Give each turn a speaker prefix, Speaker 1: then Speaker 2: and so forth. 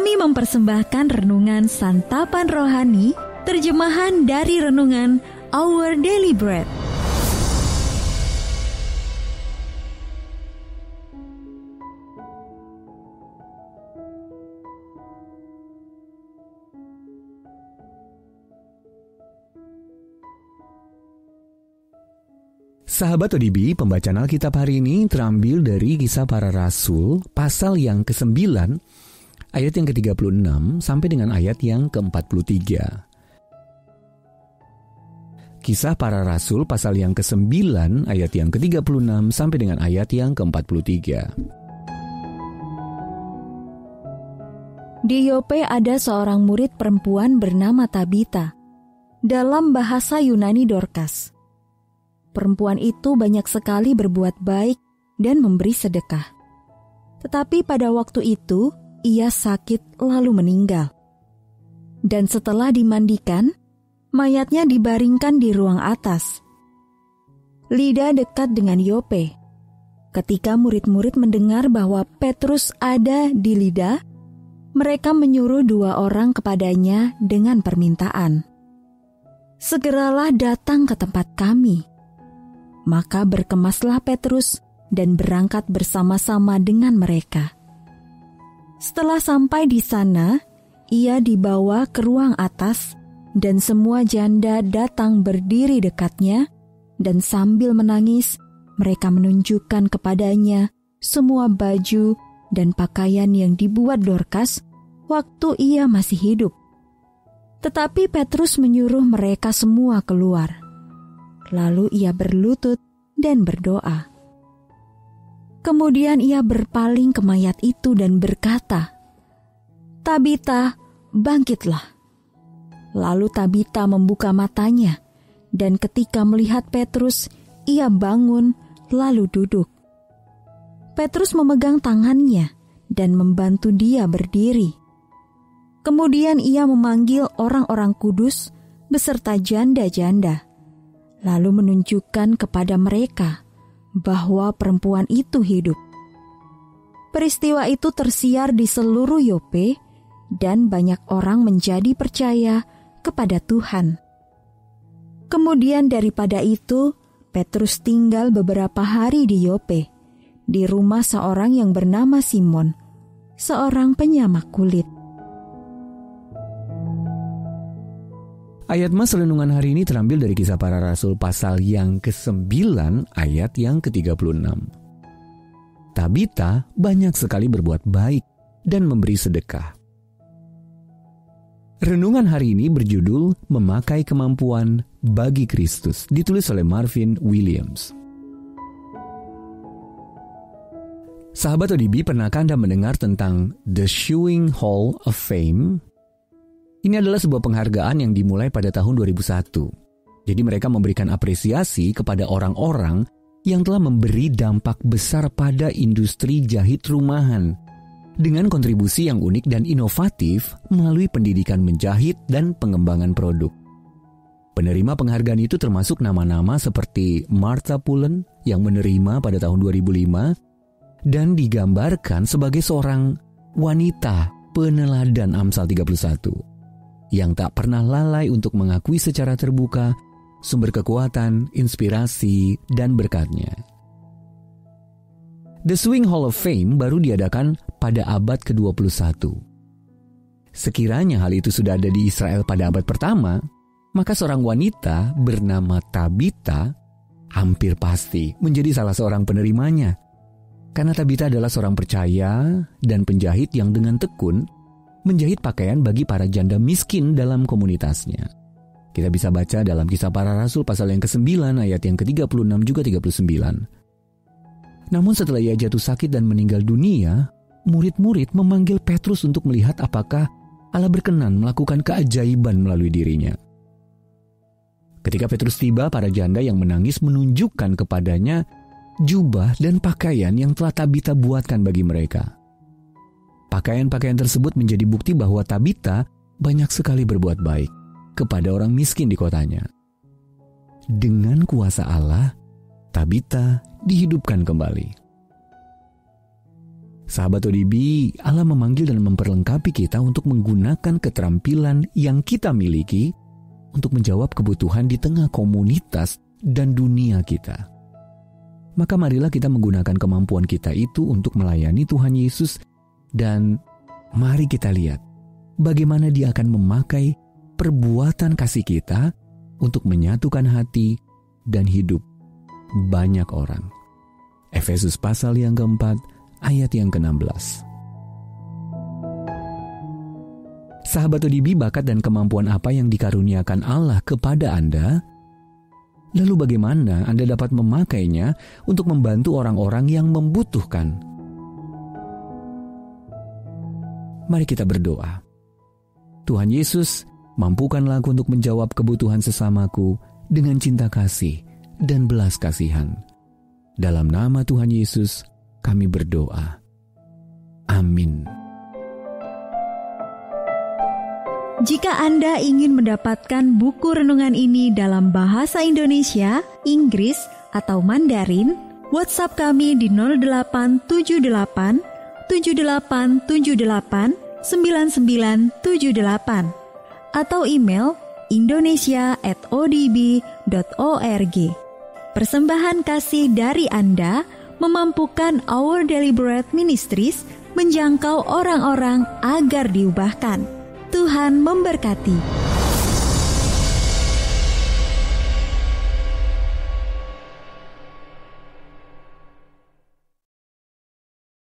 Speaker 1: Kami mempersembahkan renungan Santapan Rohani, terjemahan dari renungan Our Daily Bread.
Speaker 2: Sahabat ODB, pembacaan Alkitab hari ini terambil dari Kisah Para Rasul, pasal yang ke-9, ayat yang ke-36 sampai dengan ayat yang ke-43. Kisah Para Rasul, pasal yang ke-9, ayat yang ke-36 sampai dengan ayat yang ke-43.
Speaker 1: Di Yope ada seorang murid perempuan bernama Tabita, dalam bahasa Yunani Dorkas. Perempuan itu banyak sekali berbuat baik dan memberi sedekah. Tetapi pada waktu itu, ia sakit lalu meninggal. Dan setelah dimandikan, mayatnya dibaringkan di ruang atas. Lida dekat dengan Yope. Ketika murid-murid mendengar bahwa Petrus ada di Lida, mereka menyuruh 2 orang kepadanya dengan permintaan, "Segeralah datang ke tempat kami." Maka berkemaslah Petrus dan berangkat bersama-sama dengan mereka. Setelah sampai di sana, ia dibawa ke ruang atas dan semua janda datang berdiri dekatnya, dan sambil menangis, mereka menunjukkan kepadanya semua baju dan pakaian yang dibuat Dorkas waktu ia masih hidup. Tetapi Petrus menyuruh mereka semua keluar. Lalu ia berlutut dan berdoa. Kemudian ia berpaling ke mayat itu dan berkata, "Tabita, bangkitlah." Lalu Tabita membuka matanya, dan ketika melihat Petrus, ia bangun lalu duduk. Petrus memegang tangannya dan membantu dia berdiri. Kemudian ia memanggil orang-orang kudus beserta janda-janda, lalu menunjukkan kepada mereka bahwa perempuan itu hidup. Peristiwa itu tersiar di seluruh Yope, dan banyak orang menjadi percaya kepada Tuhan. Kemudian daripada itu, Petrus tinggal beberapa hari di Yope, di rumah seorang yang bernama Simon, seorang penyamak kulit.
Speaker 2: Ayat Mas renungan hari ini terambil dari Kisah Para Rasul pasal yang ke-9 ayat yang ke-36. Tabita banyak sekali berbuat baik dan memberi sedekah. Renungan hari ini berjudul Memakai Kemampuan bagi Kristus, ditulis oleh Marvin Williams. Sahabat ODB, pernahkah Anda mendengar tentang The Sewing Hall of Fame? Ini adalah sebuah penghargaan yang dimulai pada tahun 2001. Jadi mereka memberikan apresiasi kepada orang-orang yang telah memberi dampak besar pada industri jahit rumahan dengan kontribusi yang unik dan inovatif melalui pendidikan menjahit dan pengembangan produk. Penerima penghargaan itu termasuk nama-nama seperti Martha Pullen yang menerima pada tahun 2005 dan digambarkan sebagai seorang wanita peneladan Amsal 31. Yang tak pernah lalai untuk mengakui secara terbuka sumber kekuatan, inspirasi, dan berkatnya. The Sewing Hall of Fame baru diadakan pada abad ke-21. Sekiranya hal itu sudah ada di Israel pada abad pertama, maka seorang wanita bernama Tabita hampir pasti menjadi salah seorang penerimanya. Karena Tabita adalah seorang percaya dan penjahit yang dengan tekun menjahit pakaian bagi para janda miskin dalam komunitasnya. Kita bisa baca dalam Kisah Para Rasul pasal yang ke-9 ayat yang ke-36 juga 39. Namun setelah ia jatuh sakit dan meninggal dunia, murid-murid memanggil Petrus untuk melihat apakah Allah berkenan melakukan keajaiban melalui dirinya. Ketika Petrus tiba, para janda yang menangis menunjukkan kepadanya jubah dan pakaian yang telah Tabita buatkan bagi mereka. Pakaian-pakaian tersebut menjadi bukti bahwa Tabita banyak sekali berbuat baik kepada orang miskin di kotanya. Dengan kuasa Allah, Tabita dihidupkan kembali. Sahabat ODB, Allah memanggil dan memperlengkapi kita untuk menggunakan keterampilan yang kita miliki untuk menjawab kebutuhan di tengah komunitas dan dunia kita. Maka marilah kita menggunakan kemampuan kita itu untuk melayani Tuhan Yesus, dan mari kita lihat bagaimana Dia akan memakai perbuatan kasih kita untuk menyatukan hati dan hidup banyak orang. Efesus pasal yang keempat, ayat yang ke-16. Sahabat ODB, bakat dan kemampuan apa yang dikaruniakan Allah kepada Anda? Lalu bagaimana Anda dapat memakainya untuk membantu orang-orang yang membutuhkan? Mari kita berdoa. Tuhan Yesus, mampukanlah aku untuk menjawab kebutuhan sesamaku dengan cinta kasih dan belas kasihan. Dalam nama Tuhan Yesus, kami berdoa. Amin.
Speaker 1: Jika Anda ingin mendapatkan buku renungan ini dalam bahasa Indonesia, Inggris, atau Mandarin, WhatsApp kami di 0878 7878 9978 atau email indonesia@odb.org. Persembahan kasih dari Anda memampukan Our Daily Bread Ministries menjangkau orang-orang agar diubahkan. Tuhan memberkati.